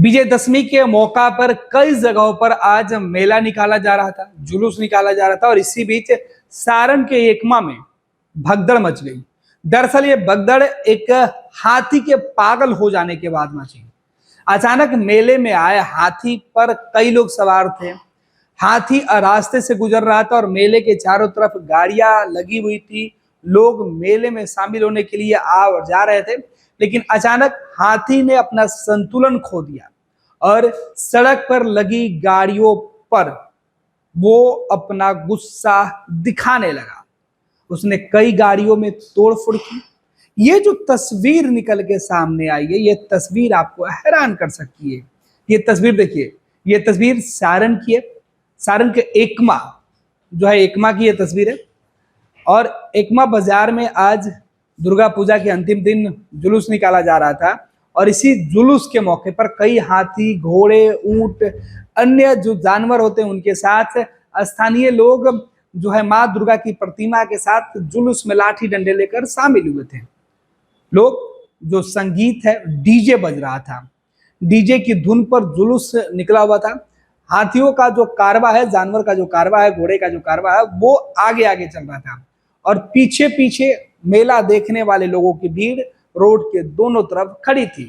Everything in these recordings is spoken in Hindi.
विजयदशमी के मौका पर कई जगहों पर आज मेला निकाला जा रहा था, जुलूस निकाला जा रहा था और इसी बीच सारण के एकमा में भगदड़ मच गई। दरअसल ये भगदड़ एक हाथी के पागल हो जाने के बाद मची। अचानक मेले में आए हाथी पर कई लोग सवार थे। हाथी रास्ते से गुजर रहा था और मेले के चारों तरफ गाड़ियां लगी हुई थी। लोग मेले में शामिल होने के लिए आ और जा रहे थे, लेकिन अचानक हाथी ने अपना संतुलन खो दिया और सड़क पर लगी गाड़ियों पर वो अपना गुस्सा दिखाने लगा। उसने कई गाड़ियों में तोड़फोड़ की। ये जो तस्वीर निकल के सामने आई है, ये तस्वीर आपको हैरान कर सकती है। ये तस्वीर देखिए, ये तस्वीर सारण की है। सारण के एकमा जो है, एकमा की ये तस्वीर है। और एकमा बाजार में आज दुर्गा पूजा के अंतिम दिन जुलूस निकाला जा रहा था और इसी जुलूस के मौके पर कई हाथी, घोड़े, ऊंट, अन्य जो जानवर होते हैं उनके साथ स्थानीय लोग जो है माँ दुर्गा की प्रतिमा के साथ जुलूस में लाठी डंडे लेकर शामिल हुए थे। लोग जो संगीत है, डीजे बज रहा था, डीजे की धुन पर जुलूस निकला हुआ था। हाथियों का जो कारवा है, जानवर का जो कारवा है, घोड़े का जो कारवा है, वो आगे आगे चल रहा था और पीछे पीछे मेला देखने वाले लोगों की भीड़ रोड के दोनों तरफ खड़ी थी।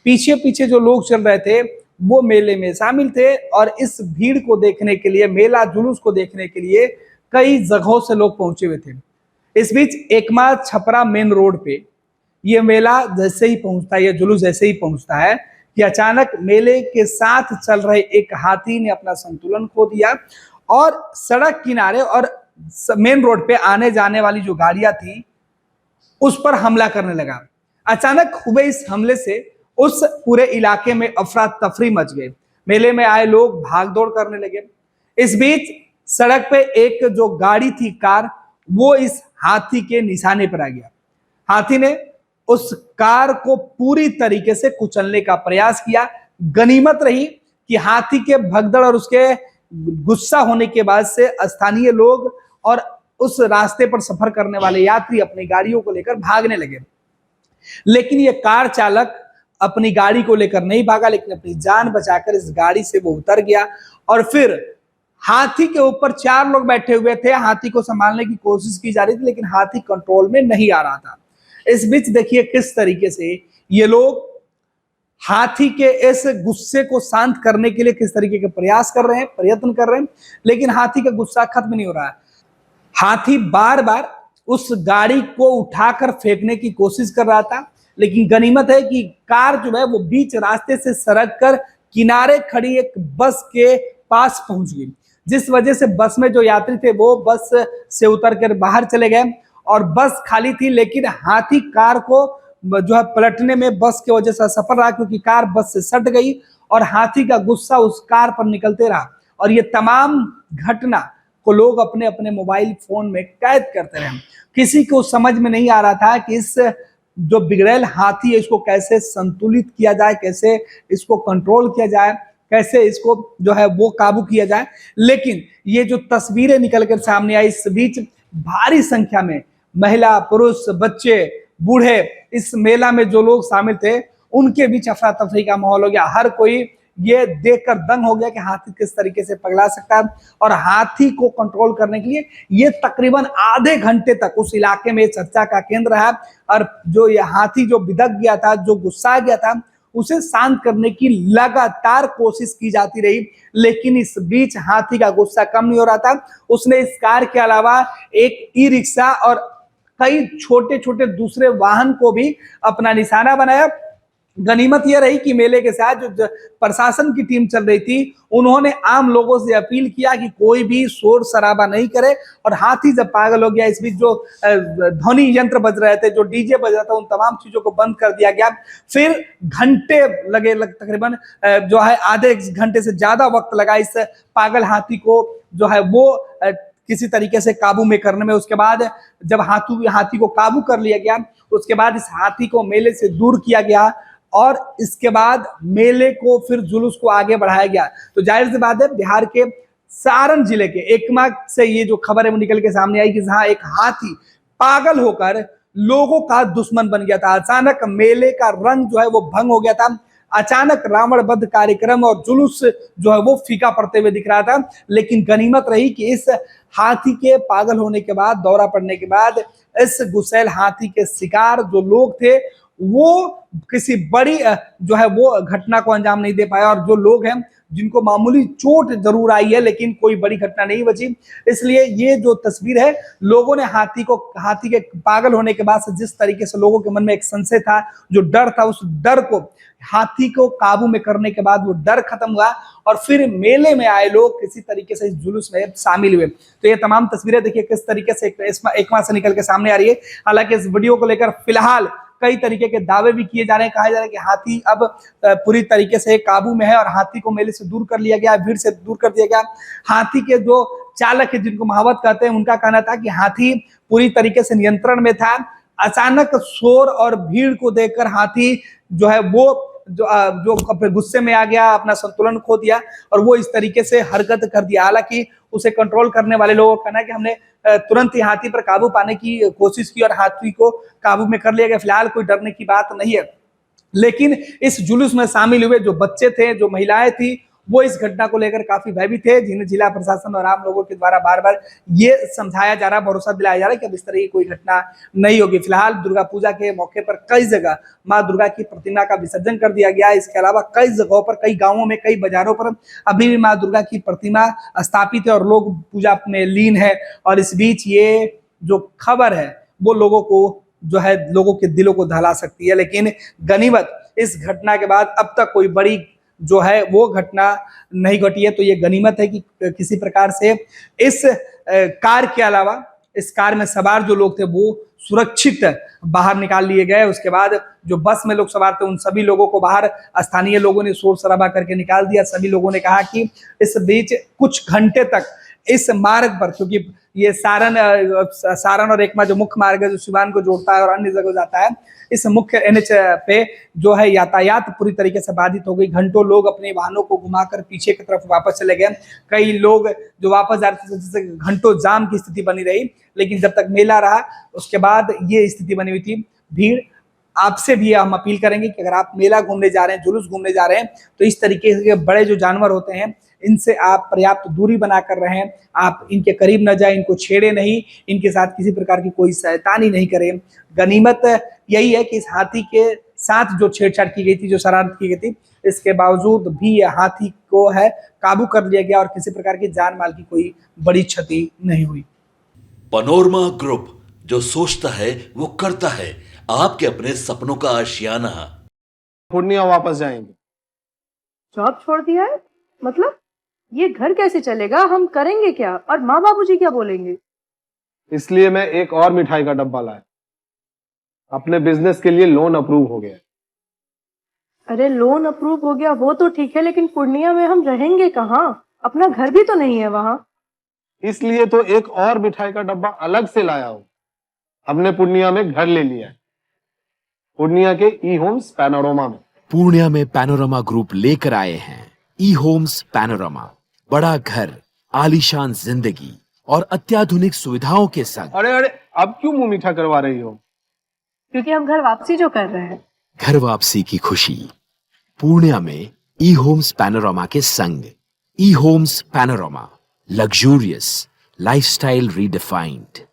पीछे पीछे जो लोग चल रहे थे वो मेले में शामिल थे और इस भीड़ को देखने के लिए, मेला जुलूस को देखने के लिए कई जगहों से लोग पहुंचे हुए थे। इस बीच एकमा छपरा मेन रोड पे ये मेला जैसे ही पहुंचता है, ये जुलूस जैसे ही पहुंचता है कि अचानक मेले के साथ चल रहे एक हाथी ने अपना संतुलन खो दिया और सड़क किनारे और मेन रोड पे आने जाने वाली जो गाड़ियां थी उस पर हमला करने लगा। अचानक हुए इस हमले से उस पूरे इलाके में अफरा तफरी मच गई। मेले में आए लोग भाग दौड़ करने लगे। इस बीच सड़क पे एक जो गाड़ी थी, कार, वो इस हाथी के निशाने पर आ गया। हाथी ने उस कार को पूरी तरीके से कुचलने का प्रयास किया। गनीमत रही कि हाथी के भगदड़ और उसके गुस्सा होने के बाद से स्थानीय लोग और उस रास्ते पर सफर करने वाले यात्री अपनी गाड़ियों को लेकर भागने लगे। लेकिन ये कार चालक अपनी गाड़ी को लेकर नहीं भागा, लेकिन अपनी जान बचाकर इस गाड़ी से वो उतर गया और फिर हाथी के ऊपर 4 लोग बैठे हुए थे। हाथी को संभालने की कोशिश की जा रही थी, लेकिन हाथी कंट्रोल में नहीं आ रहा था। इस बीच देखिए किस तरीके से ये लोग हाथी के इस गुस्से को शांत करने के लिए किस तरीके के प्रयास कर रहे हैं, प्रयत्न कर रहे हैं, लेकिन हाथी का गुस्सा खत्म नहीं हो रहा है। हाथी बार बार उस गाड़ी को उठाकर फेंकने की कोशिश कर रहा था, लेकिन गनीमत है कि कार जो है वो बीच रास्ते से सरक कर किनारे खड़ी एक बस के पास पहुंच गई, जिस वजह से बस में जो यात्री थे वो बस से उतर कर बाहर चले गए और बस खाली थी। लेकिन हाथी कार को जो है पलटने में बस की वजह से असफल रहा, क्योंकि कार बस से सट गई और हाथी का गुस्सा उस कार पर निकलते रहा। और ये तमाम घटना को लोग अपने अपने मोबाइल फोन में कैद करते रहे। किसी को समझ में नहीं आ रहा था कि इस जो बिगड़ैल हाथी है इसको कैसे संतुलित किया जाए, कैसे इसको कंट्रोल किया जाए, कैसे इसको जो है वो काबू किया जाए। लेकिन ये जो तस्वीरें निकल कर सामने आई, इस बीच भारी संख्या में महिला, पुरुष, बच्चे, बूढ़े, इस मेला में जो लोग शामिल थे उनके बीच अफरा तफरी का माहौल हो गया। हर कोई ये देखकर दंग हो गया कि हाथी किस तरीके से पगला सकता है। और हाथी को कंट्रोल करने के लिए ये तकरीबन आधे घंटे तक उस इलाके में चर्चा का केंद्र रहा और जो ये हाथी जो बिदक गया था, जो गुस्सा गया था, उसे शांत करने की लगातार कोशिश की जाती रही। लेकिन इस बीच हाथी का गुस्सा कम नहीं हो रहा था। उसने इस कार के अलावा एक ई रिक्शा और कई छोटे छोटे दूसरे वाहन को भी अपना निशाना बनाया। गनीमत यह रही कि मेले के साथ जो प्रशासन की टीम चल रही थी उन्होंने आम लोगों से अपील किया कि कोई भी शोर शराबा नहीं करे। और हाथी जब पागल हो गया, इस बीच जो ध्वनि यंत्र बज रहे थे, जो डीजे बज रहा था, उन तमाम चीजों को बंद कर दिया गया। फिर घंटे लगे, तकरीबन जो है आधे घंटे से ज्यादा वक्त लगा इस पागल हाथी को जो है वो किसी तरीके से काबू में करने में। उसके बाद जब हाथी को काबू कर लिया गया, उसके बाद इस हाथी को मेले से दूर किया गया और इसके बाद मेले को फिर जुलूस को आगे बढ़ाया गया। तो जाहिर सी बात है, बिहार के सारण जिले के एकमा से ये जो खबर है वो निकल के सामने आई कि जहां एक हाथी पागल होकर लोगों का दुश्मन बन गया था। अचानक मेले का रंग जो है वो भंग हो गया था। अचानक रावण वध कार्यक्रम और जुलूस जो है वो फीका पड़ते हुए दिख रहा था। लेकिन गनीमत रही कि इस हाथी के पागल होने के बाद, दौरा पड़ने के बाद, इस गुस्सैल हाथी के शिकार जो लोग थे वो किसी बड़ी जो है वो घटना को अंजाम नहीं दे पाए, और जो लोग हैं जिनको मामूली चोट जरूर आई है लेकिन कोई बड़ी घटना नहीं बची। इसलिए ये जो तस्वीर है, लोगों ने हाथी के पागल होने के बाद से जिस तरीके से लोगों के मन में एक संशय था, जो डर था, उस डर को, हाथी को काबू में करने के बाद वो डर खत्म हुआ और फिर मेले में आए लोग किसी तरीके से इस जुलूस में शामिल हुए। तो ये तमाम तस्वीरें देखिए किस तरीके से एक माह से निकल के सामने आ रही है। हालांकि इस वीडियो को लेकर फिलहाल कई तरीके के दावे भी किए जा रहे हैं। कहा जा रहा है कि हाथी अब पूरी तरीके से काबू में है और हाथी को मेले से दूर कर लिया गया, भीड़ से दूर कर दिया गया। हाथी के जो चालक है, जिनको महावत कहते हैं, उनका कहना था कि हाथी पूरी तरीके से नियंत्रण में था। अचानक शोर और भीड़ को देखकर हाथी जो है वो जो अपने गुस्से में आ गया, अपना संतुलन खो दिया और वो इस तरीके से हरकत कर दिया। हालांकि उसे कंट्रोल करने वाले लोगों का कहना है कि हमने तुरंत ही हाथी पर काबू पाने की कोशिश की और हाथी को काबू में कर लिया गया। फिलहाल कोई डरने की बात नहीं है। लेकिन इस जुलूस में शामिल हुए जो बच्चे थे, जो महिलाएं थी, वो इस घटना को लेकर काफी भयभीत थे, जिन्हें जिला प्रशासन और आम लोगों के द्वारा बार बार ये समझाया जा रहा है, भरोसा दिलाया जा रहा है कि अब इस तरह की कोई घटना नहीं होगी। फिलहाल दुर्गा पूजा के मौके पर कई जगह मां दुर्गा की प्रतिमा का विसर्जन कर दिया गया। इसके अलावा कई जगहों पर, कई गांवों में, कई बाजारों पर अभी भी मां दुर्गा की प्रतिमा स्थापित है और लोग पूजा में लीन है। और इस बीच ये जो खबर है वो लोगों को जो है, लोगों के दिलों को दहला सकती है। लेकिन गनीमत, इस घटना के बाद अब तक कोई बड़ी जो है वो घटना नहीं घटी है। तो ये गनीमत है कि किसी प्रकार से इस कार के अलावा, इस कार में सवार जो लोग थे वो सुरक्षित बाहर निकाल लिए गए। उसके बाद जो बस में लोग सवार थे उन सभी लोगों को बाहर स्थानीय लोगों ने शोर शराबा करके निकाल दिया। सभी लोगों ने कहा कि इस बीच कुछ घंटे तक इस मार्ग पर, क्योंकि ये सारण और एकमा जो मुख्य मार्ग है जो सिवान को जोड़ता है और अन्य जगह जाता है, इस मुख्य एनएच पे जो है यातायात पूरी तरीके से बाधित हो गई। घंटों लोग अपने वाहनों को घुमाकर पीछे की तरफ वापस चले गए। कई लोग जो वापस जा रहे थे, जिससे घंटों जाम की स्थिति बनी रही। लेकिन जब तक मेला रहा उसके बाद ये स्थिति बनी हुई थी। भीड़, आपसे भी हम अपील करेंगे कि अगर आप मेला घूमने जा रहे हैं, जुलूस घूमने जा रहे हैं, तो इस तरीके के बड़े जो जानवर होते हैं इनसे आप पर्याप्त दूरी बनाकर रहें। आप इनके करीब न जाएं, इनको छेड़े नहीं, इनके साथ किसी प्रकार की कोई शैतानी नहीं करें। गनीमत यही है कि इस हाथी के साथ जो छेड़छाड़ की गई थी, जो शरारत की गई थी, इसके बावजूद भी यह हाथी को है काबू कर लिया गया और किसी प्रकार की जान माल की कोई बड़ी क्षति नहीं हुई। पनोरमा ग्रुप, जो सोचता है वो करता है। आपके अपने सपनों का आशियाना। पूर्णिया वापस जाएंगे। जॉब छोड़ दिया है? मतलब ये घर कैसे चलेगा? हम करेंगे क्या? और माँ बाबूजी क्या बोलेंगे? इसलिए मैं एक और मिठाई का डब्बा लाया। अपने बिजनेस के लिए लोन अप्रूव हो गया। अरे लोन अप्रूव हो गया वो तो ठीक है, लेकिन पूर्णिया में हम रहेंगे कहाँ? अपना घर भी तो नहीं है वहां। इसलिए तो एक और मिठाई का डब्बा अलग से लाया हूं। हमने पूर्णिया में घर ले लिया है, पूर्णिया के ई होम्स पैनोरमा में। पूर्णिया में पैनोरमा ग्रुप लेकर आए हैं ई होम्स पैनोरमा। बड़ा घर, आलीशान जिंदगी और अत्याधुनिक सुविधाओं के संग। अरे अब क्यों मुंह मीठा करवा रही हो? क्योंकि हम घर वापसी जो कर रहे हैं। घर वापसी की खुशी पूर्णिया में ई होम्स पैनोरमा के संग। ई homes panorama, luxurious lifestyle redefined.